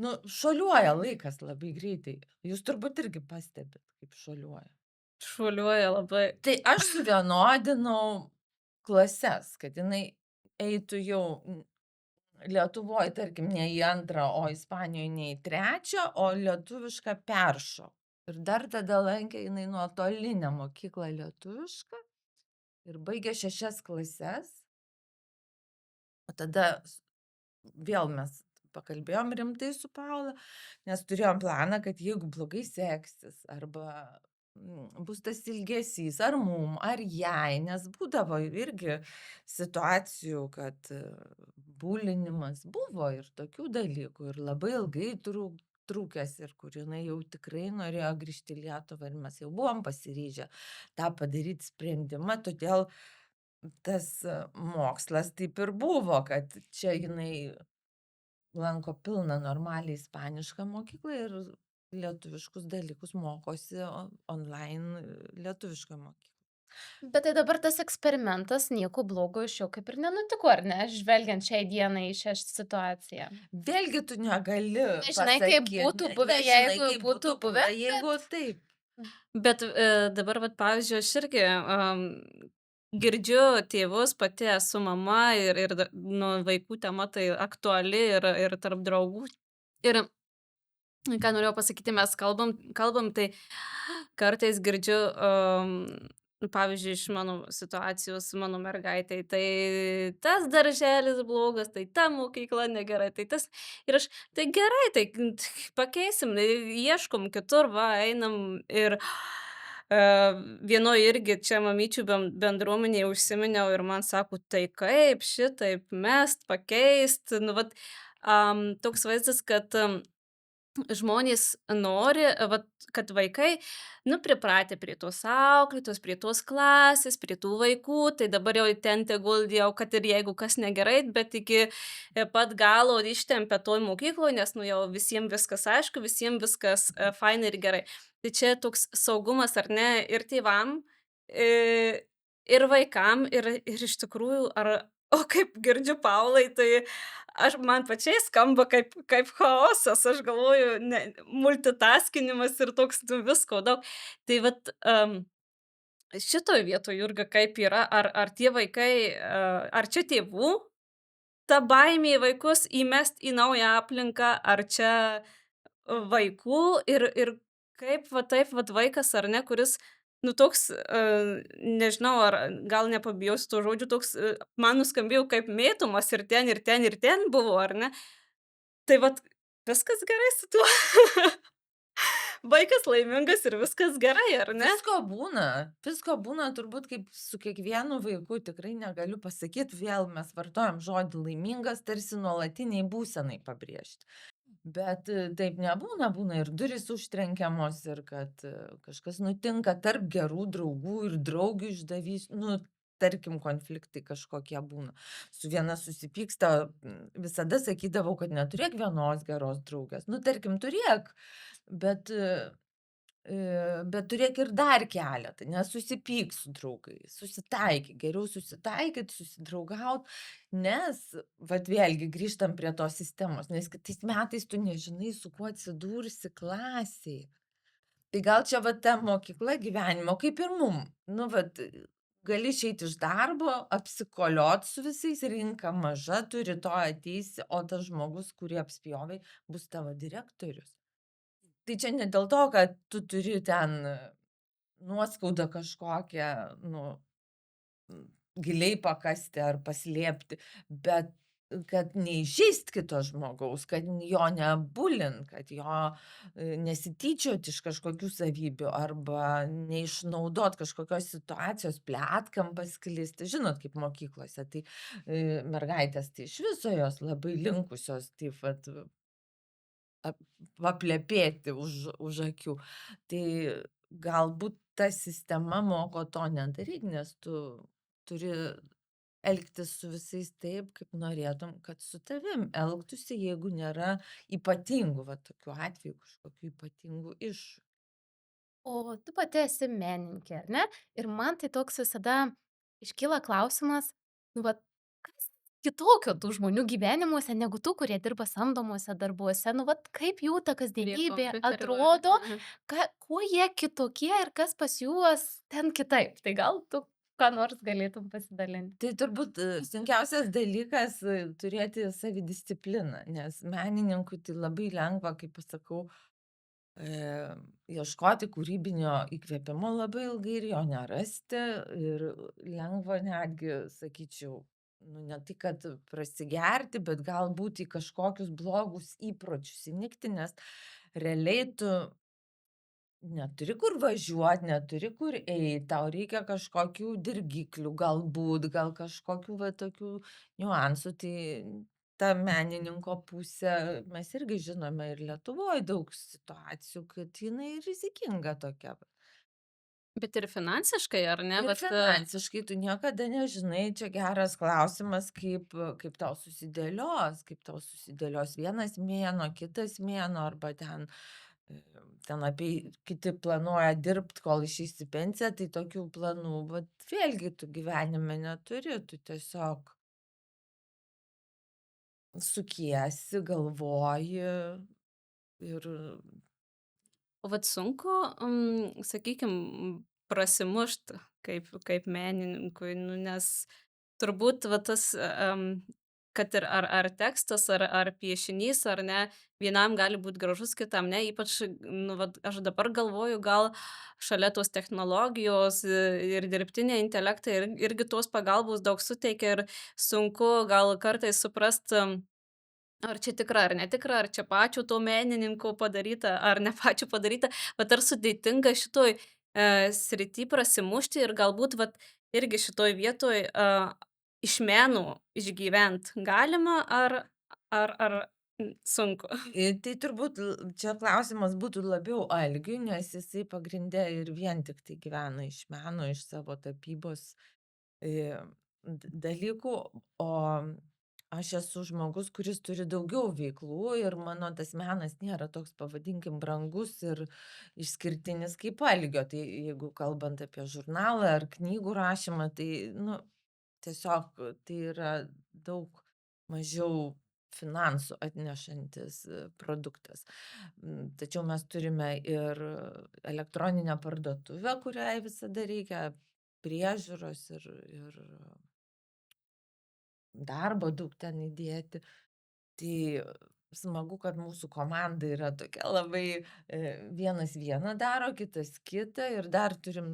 Nu, šuoliuoja laikas labai greitai. Jūs turbūt irgi pastebit, kaip šuoliuoja. Šuoliuoja labai. Tai aš suvienodinau klases, kad jinai eitų jau Lietuvoj, tarkim, ne į 2, o Ispanijoj ne į 3, o lietuvišką peršok. Ir dar tada lankė jinai nuotolinę mokyklą lietuvišką ir baigė 6 klases. O tada vėl mes pakalbėjom rimtai su Paula, nes turėjom planą, kad jeigu blogai seksis arba bus tas ilgesys, ar mum, ar jai, nes būdavo irgi situacijų, kad bulinimas buvo ir tokių dalykų, ir labai ilgai trūkęs, ir kur jinai jau tikrai norėjo grįžti į Lietuvą, ir mes jau buvom pasiryžę tą padaryti sprendimą, todėl tas mokslas taip ir buvo, kad čia jinai lanko pilną normaliai ispanišką mokyklą ir lietuviškus dalykus mokosi online lietuviškoj mokykloj. Bet tai dabar tas eksperimentas nieko blogo iš jo kaip ir nenutiko, ar ne, žvelgiant šiai dienai į šią situaciją? Vėlgi tu negali Nežinai, kaip būtų buvę, nežinai, jeigu kaip būtų buvę, jeigu taip. Bet, dabar vat, pavyzdžiui, aš irgi, girdžiu tėvus, pati esu mama ir nu, vaikų tema tai aktuali ir tarp draugų. Ir ką norėjau pasakyti, mes kalbam, tai kartais girdžiu, pavyzdžiui, iš mano situacijos, mano mergaitei, tai tas darželis blogas, tai ta mokykla negerai, tai tas. Ir aš, tai gerai, tai pakeisim, ieškom kitur, va, einam ir vienoj irgi čia mamyčių bendruomenėje užsiminiau ir man sako, tai kaip šitaip mest, pakeist, nu, vat, toks vaizdas, kad žmonės nori, vat, kad vaikai, nu, pripratę prie tos auklėtos, prie tos klasės, prie tų vaikų, tai dabar jau ten tegul jau, kad ir jeigu kas negerai, bet iki pat galo ištempia toj mokykloj, nes, nu, jau visiems viskas aišku, visiems viskas fainai ir gerai. Tai čia toks saugumas, ar ne, ir tėvam, ir vaikam, ir iš tikrųjų, o kaip girdžiu Paulai, tai man pačiai skamba kaip chaosas, aš galvoju, ne, multitaskinimas ir toks nu, visko daug. Tai vat šitoj vietoj, Jurga, kaip yra, ar tie vaikai, ar čia tėvų ta baimė vaikus įmest į naują aplinką, ar čia vaikų ir kaip va taip vat vaikas ar ne, kuris, nu toks, nežinau, ar gal nepabijosiu to žodžio, toks, man nuskambėjo kaip mėtomas ir ten, ir ten, ir ten buvo, ar ne? Tai vat viskas gerai su tuo. Vaikas laimingas ir viskas gerai, ar ne? Visko būna turbūt kaip su kiekvienu vaiku, tikrai negaliu pasakyti, vėl mes vartojam žodį laimingas, tarsi nuolatiniai būsenai pabrėžti. Bet taip nebūna, būna ir durys užtrenkiamos, ir kad kažkas nutinka tarp gerų draugų ir draugių išdavys, nu, tarkim, konfliktai kažkokie būna. Su viena susipyksta, visada sakydavau, kad neturėk vienos geros draugės. Nu, tarkim, turėk, bet bet turėk ir dar keletą, nesusipyk su draugais, susitaikyk, geriau susitaikyt, susidraugaut, nes, vat vėlgi grįžtam prie tos sistemos, nes kitais metais tu nežinai, su kuo atsidursi klasėj. Tai gal čia vat ta mokykla gyvenimo, kaip ir mum, nu vat, gali išeiti iš darbo, apsikoliot su visais, rinka maža, tu rytoj ateisi, o tas žmogus, kurį apspjovei, bus tavo direktorius. Tai čia ne dėl to, kad tu turi ten nuoskaudą kažkokią, nu, giliai pakasti ar paslėpti, bet kad neįžeist kito žmogaus, kad jo nebulint, kad jo nesityčiot iš kažkokių savybių arba neišnaudot kažkokios situacijos, pletkam pasklisti. Žinot, kaip mokyklose, tai mergaitės tai iš viso jos labai linkusios taip vat ap paplepėti už akių. Tai galbūt ta sistema moko to nedaryt, nes tu turi elgtis su visais taip, kaip norėtum, kad su tavim elgtųsi, jeigu nėra ypatingų, va tokių atvejų, kažkokių ypatingų iššūkių. O tu pati esi menininkė, ar ne? Ir man tai toks visada iškyla klausimas, nu vat, kas kitokio tų žmonių gyvenimuose negu tų, kurie dirba samdomuose darbuose, nu vat, kaip jų ta Prie kasdienybė kompiuterio. atrodo, kuo jie kitokie ir kas pas juos ten kitaip. Tai gal tu ką nors galėtum pasidalinti? Tai turbūt sunkiausias dalykas turėti savidiscipliną, nes menininkui tai labai lengva, kaip pasakau, ieškoti kūrybinio įkvėpimo labai ilgai ir jo nerasti. Ir lengva netgi, sakyčiau, nu, ne tai, kad prasigerti, bet galbūt į kažkokius blogus įpročius įnikti, nes realiai tu neturi kur važiuot, neturi kur eit, tau reikia kažkokių dirgiklių galbūt, gal kažkokių va tokių niuansų. Tai ta menininko pusė, mes irgi žinome ir Lietuvoj daug situacijų, kad jinai rizikinga tokia. Bet ir finansiškai, ar ne? Ir finansiškai tu niekada nežinai, čia geras klausimas, kaip tau susidėlios vienas mėnuo, kitas mėnuo, arba e, ten apie kiti planuoja dirbt, kol išeis į pensiją, tai tokių planų, vat vėlgi tu gyvenime neturi, tu tiesiog sukiesi, galvoji ir O vat sunku, sakykim, prasimušt kaip menininkui, nu, nes turbūt va tas, kad ir ar tekstas, ar piešinys, ar ne, vienam gali būt gražus, kitam ne. Ypač, nu, vat aš dabar galvoju, gal šalia tos technologijos ir dirbtinio intelekto irgi tos pagalbos daug suteikia ir sunku gal kartais suprast, ar čia tikra ar netikra, ar čia pačio to menininko padaryta, ar ne pačio padaryta, vat ar sudėtinga šitoj, srity prasimušti ir galbūt vat irgi šitoj vietoj, iš meno išgyvent galima ar sunku? Tai turbūt čia klausimas būtų labiau Algiui, nes jisai pagrinde ir vien tiktai gyvena iš meno, iš savo tapybos dalykų, o aš esu žmogus, kuris turi daugiau veiklų ir mano tas menas nėra toks, pavadinkim, brangus ir išskirtinis kaip Algio. Tai jeigu kalbant apie žurnalą ar knygų rašymą, tai, nu, tiesiog tai yra daug mažiau finansų atnešantis produktas. Tačiau mes turime ir elektroninę parduotuvę, kuriai visada reikia priežiūros ir darbo daug ten įdėti. Tai smagu, kad mūsų komanda yra tokia labai vienas vieną daro, kitas kitą ir dar turim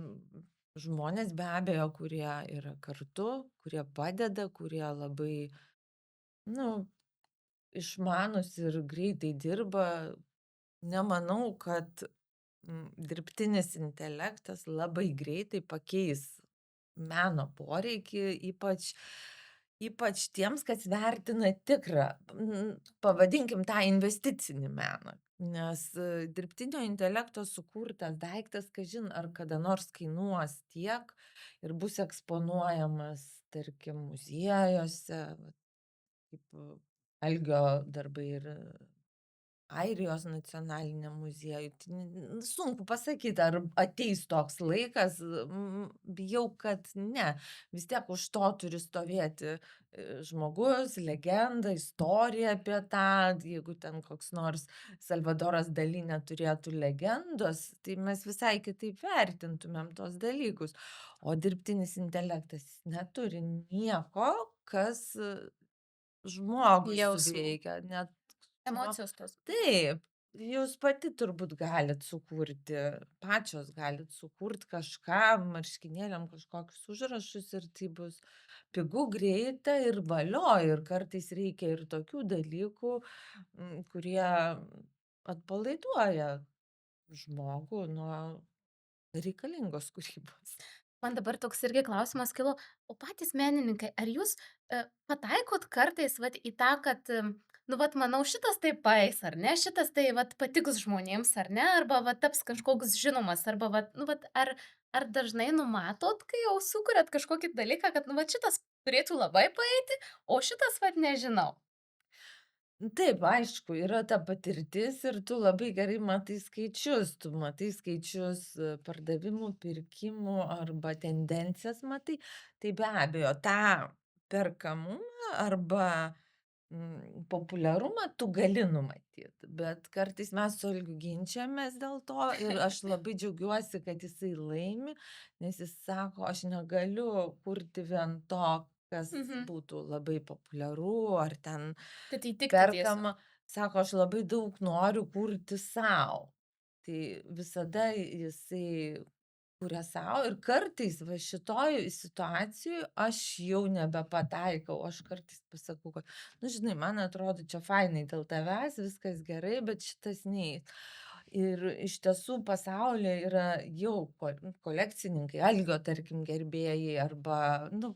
žmonės be abejo, kurie yra kartu, kurie padeda, kurie labai, nu, išmanus ir greitai dirba. Nemanau, kad dirbtinis intelektas labai greitai pakeis meno poreikį, ypač tiems, kas vertina tikrą, pavadinkim tą investicinį meną. Nes dirbtinio intelekto sukurtas daiktas, kažin ar kada nors kainuos tiek ir bus eksponuojamas, tarkim, muziejuose, vat kaip Algio darbai ir Airijos nacionaliniam muziejuj. Tai sunku pasakyt, ar ateis toks laikas, bijau, kad ne. Vis tiek už to turi stovėti žmogus, legenda, istorija apie tą. Jeigu ten koks nors Salvadoras Dali neturėtų legendos, tai mes visai kitaip vertintumėm tuos dalykus. O dirbtinis intelektas neturi nieko, kas žmogui Jausmo. suveikia. Net žmo Emocijos tos. Taip, jūs pati turbūt galit sukurti, pačios galit sukurt kažką, marškinėliam kažkokius užrašus ir tai bus pigu, greita ir valio. Ir kartais reikia ir tokių dalykų, kurie atpalaiduoja žmogų nuo reikalingos kūrybos. Man dabar toks irgi klausimas kilo, o patys menininkai, ar jūs, pataikot kartais vat į tą, kad, nu vat manau šitas tai paeis, ar ne, šitas tai vat patiks žmonėms, ar ne, arba vat taps kažkoks žinomas, arba vat, nu vat ar dažnai numatot, kai jau sukuriat kažkokį dalyką, kad nu vat šitas turėtų labai paeiti, o šitas vat nežinau? Taip, aišku, yra ta patirtis ir tu labai gerai matai skaičius. Tu matai skaičius pardavimų, pirkimų arba tendencijas matai. Tai be abejo, tą perkamumą arba populiarumą tu gali numatyt, bet kartais mes su Algiu ginčijamės dėl to ir aš labai džiaugiuosi, kad jisai laimi, nes jis sako, aš negaliu kurti vien to, kas Mhm. būtų labai populiaru ar ten Kad įtikti tiesiog. perkama. Sako, aš labai daug noriu kurti sau. Tai visada jisai kuria sau ir kartais va šitoj situacijoj aš jau nebepataikau. Aš kartais pasakau, kad, nu žinai, man atrodo, čia fainai dėl tavęs, viskas gerai, bet šitas neis. Ir iš tiesų pasaulyje yra jau kolekcininkai, Algio, tarkim, gerbėjai arba, nu,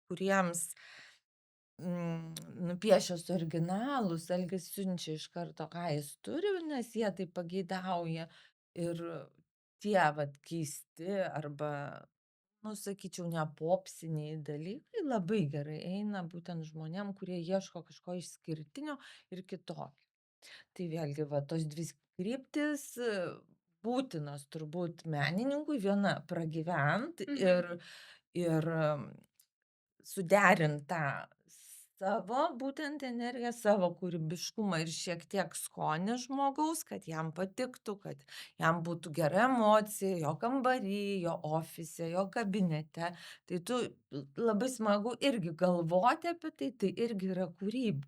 kuriems nupiešęs originalus, Algis siunčia iš karto, ką jis turi, nes jie tai pageidauja. Ir tie vat keisti arba, nu, sakyčiau, nepopsiniai dalykai labai gerai eina būtent žmonėm, kurie ieško kažko išskirtinio ir kitokio. Tai vėlgi, va, tos dvi kryptis būtinos turbūt menininkui, viena pragyvent Mhm. ir suderint tą savo būtent energiją, savo kūrybiškumą ir šiek tiek skonį žmogaus, kad jam patiktų, kad jam būtų gera emocija jo kambary, jo ofise, jo kabinete. Tai tu labai smagu irgi galvoti apie tai, tai irgi yra kūryba.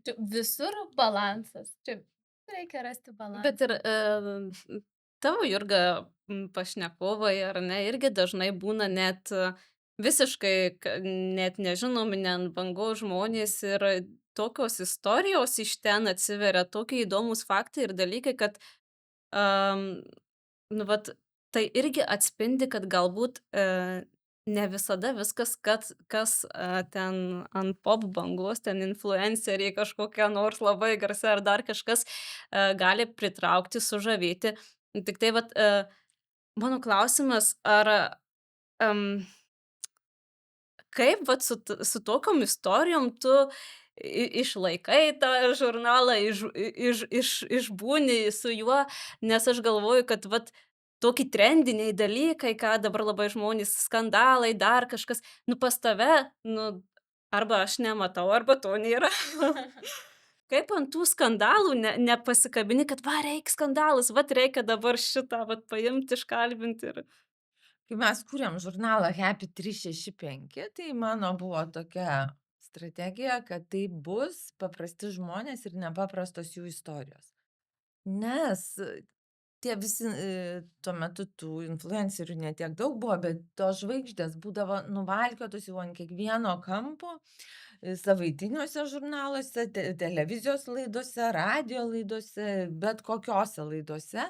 Čia visur balansas, čia reikia rasti Bet balansą. ir, tavo Jurga, pašnekovai ar ne, irgi dažnai būna net visiškai net nežinomi, ne ant bangos žmonės ir tokios istorijos iš ten atsiveria, tokie įdomūs faktai ir dalykai, kad, am, nu vat, tai irgi atspindi, kad galbūt, ne visada viskas, kas, ten ant pop bangos, ten influenceriai kažkokie nors labai garsi ar dar kažkas, gali pritraukti, sužavėti. Tiktai vat, mano klausimas, ar, em, kaip vat su tokiom istorijom tu išlaikai tą žurnalą, išbūni su juo, nes aš galvoju, kad vat toki trendiniai dalykai, ką dabar labai žmonės skandalai, dar kažkas, nu pas tave, nu arba aš nematau, arba to nėra. Kaip ant tų skandalų nepasikabini, kad va reik skandalas, vat reikia dabar šitą vat paimt, iškalbint ir Kai mes kūrėm žurnalą Happy 365, tai mano buvo tokia strategija, kad tai bus paprasti žmonės ir nepaprastos jų istorijos. Nes tie visi, tuo metu tų influencerių ne tiek daug buvo, bet tos žvaigždės būdavo nuvalkiotos jau ant kiekvieno kampo, savaitiniuose žurnaluose, televizijos laidose, radio laidose, bet kokiose laidose.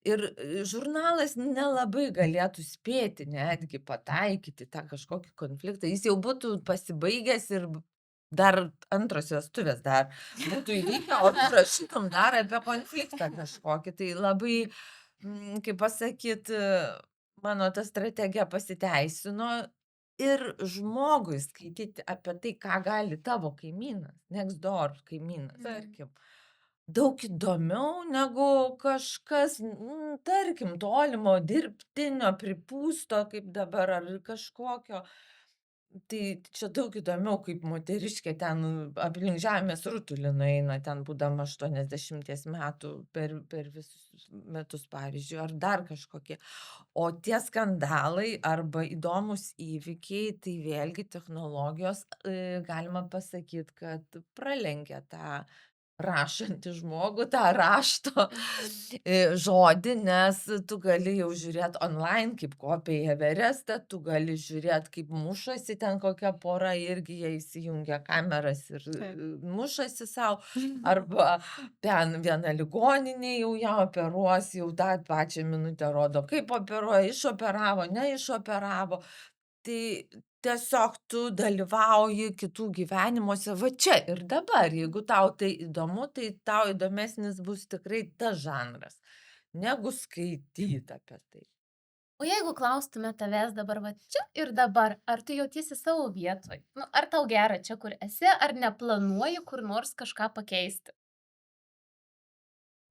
Ir žurnalas nelabai galėtų spėti netgi pataikyti tą kažkokį konfliktą. Jis jau būtų pasibaigęs ir dar antros vestuvės dar būtų įvykę, o tu rašytum dar apie konfliktą kažkokį. Tai labai, kaip pasakyt, mano ta strategija pasiteisino ir žmogui skaityti apie tai, ką gali tavo kaimynas, next door kaimynas, Mhm. tarkim. Daug įdomiau negu kažkas, tarkim, tolimo, dirbtinio, pripūsto, kaip dabar, ar kažkokio. Tai čia daug įdomiau, kaip moteriškė ten aplink žemės rutulį nueina, ten būdama 80 metų per visus metus, pavyzdžiui, ar dar kažkokie. O tie skandalai arba įdomūs įvykiai, tai vėlgi technologijos, galima pasakyt, kad pralenkia tą rašantį žmogų, tą rašto Mhm. žodį, nes tu gali jau žiūrėt online, kaip kopia į Everestą, tu gali žiūrėt, kaip mušasi ten kokia pora, irgi jie įsijungia kameras ir Taip. mušasi sau, arba ten viena ligoninė jau ją operuos, jau tą pačią minutę rodo, kaip operuoja, išoperavo, neišoperavo. Tai tiesiog tu dalyvauji kitų gyvenimuose va čia ir dabar. Jeigu tau tai įdomu, tai tau įdomesnis bus tikrai tas žanras, negu skaityt apie tai. O jeigu klaustume tavęs dabar va čia ir dabar, ar tu jautiesi savo vietoj? Nu, ar tau gera čia, kur esi, ar neplanuoji kur nors kažką pakeisti?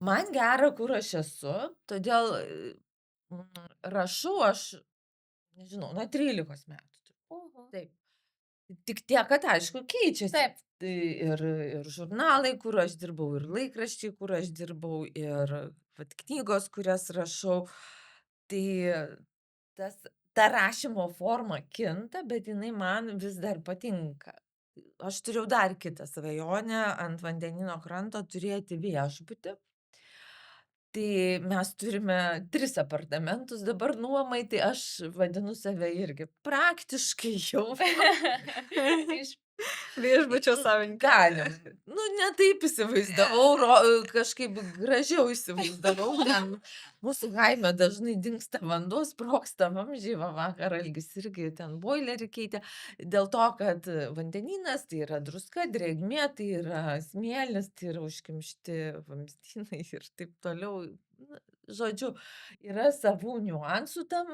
Man gera, kur aš esu, todėl rašau aš, nežinau, nuo 13 metų. Oho. Taip. Tik tiek, kad aišku keičiasi. Taip. Tai ir žurnalai, kur aš dirbau, ir laikraščiai, kur aš dirbau, ir vat knygos, kurias rašau. Tai tas ta rašymo forma kinta, bet jinai man vis dar patinka. Aš turėjau dar kitą svajonę ant vandenyno kranto turėti viešbutį. Tai mes turime 3 apartamentus dabar nuomai, tai aš vadinu save irgi praktiškai jau Iš Viešbučio savininkė. galim. Nu, ne taip įsivaizdavau, kažkaip gražiau įsivaizdavau. Ten mūsų kaime dažnai dingsta vanduo, sprogsta vamzdžiai, va vakar Algis irgi ten boilerį keitė. Dėl to, kad vandenynas tai yra druska, drėgmė, tai yra smėlis, tai yra užkimšti vamzdynai ir taip toliau. Na, žodžiu, yra savų niuansų tam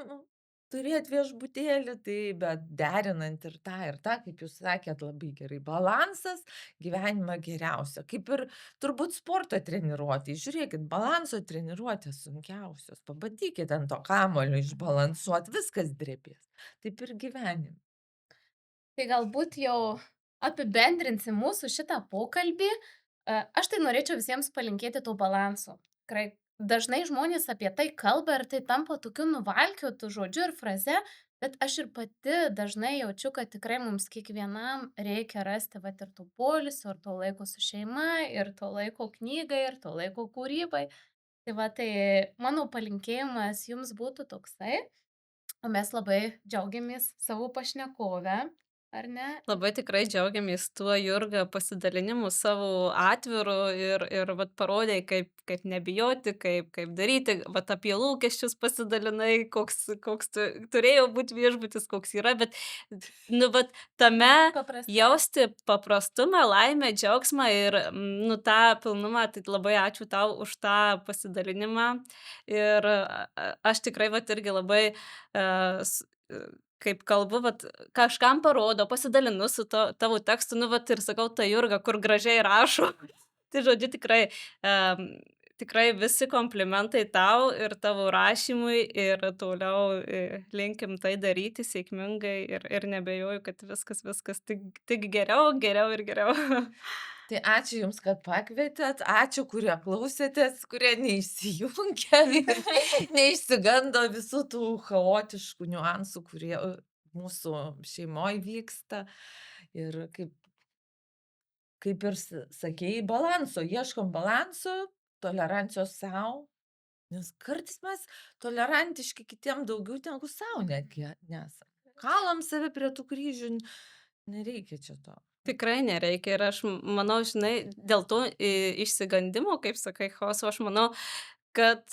turėt viešbutėlį, tai bet derinant ir tą, kaip jūs sakėt, labai gerai. Balansas gyvenime geriausia. Kaip ir turbūt sporto treniruotėj. Žiūrėkit, balanso treniruotės sunkiausios. Pabandykit ant to kamuolio išbalansuot, viskas drebės. Taip ir gyvenime. Tai galbūt jau apibendrinsim mūsų šitą pokalbį. Aš tai norėčiau visiems palinkėti to balanso. Tikrai dažnai žmonės apie tai kalba ir tai tampa tokiu nuvalkiotu žodžiu ir fraze, bet aš ir pati dažnai jaučiu, kad tikrai mums kiekvienam reikia rasti vat ir to poilsio, ir to laiko su šeima, ir to laiko knygai, ir to laiko kūrybai. Tai va, tai mano palinkėjimas jums būtų toksai, o mes labai džiaugiamės savo pašnekovę, ar ne? Labai tikrai džiaugiamės tuo, Jurga, pasidalinimu savo atviru ir vat parodei, kaip nebijoti, kaip daryti, vat apie lūkesčius pasidalinai, koks turėjo būti viešbutis, koks yra, bet, nu, vat tame Paprastai. jausti paprastumą, laimę, džiaugsmą ir, nu, tą pilnumą, tai labai ačiū tau už tą pasidalinimą. Ir aš tikrai vat irgi labai kaip kalbu, vat, kažkam parodo, pasidalinu su tavo tekstu, nu, vat, ir sakau, tai Jurga, kur gražiai rašo. Tai žodžiu, tikrai, tikrai visi komplimentai tau ir tavo rašymui ir toliau linkim tai daryti sėkmingai ir nebejoju, kad viskas tik geriau, geriau ir geriau. Tai ačiū Jums, kad pakvietėt, ačiū, kurie klausėtės, kurie neįsijungė ir neišsigando visų tų chaotiškų niuansų, kurie mūsų šeimoje vyksta. Ir kaip ir sakėjai, balanso, ieškom balanso, tolerancijos sau, nes kartais mes tolerantiški kitiem daugiau negu sau netgi nesam. Kalam save prie tų kryžių, nereikia čia to. Tikrai nereikia ir aš manau, žinai, dėl to išsigandimo, kaip sakai, chaoso, aš manau, kad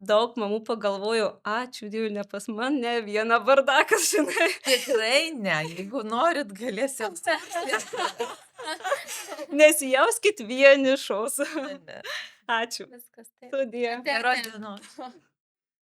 daug mamų pagalvojo, ačiū Dievui, ne pas man, ne viena bardakas, žinai. Tikrai ne, jeigu norit, galėsim. Nesijauskit vienišos. Ne. Ačiū. Viskas taip. Sudie. Ate, Geros ate. dienos.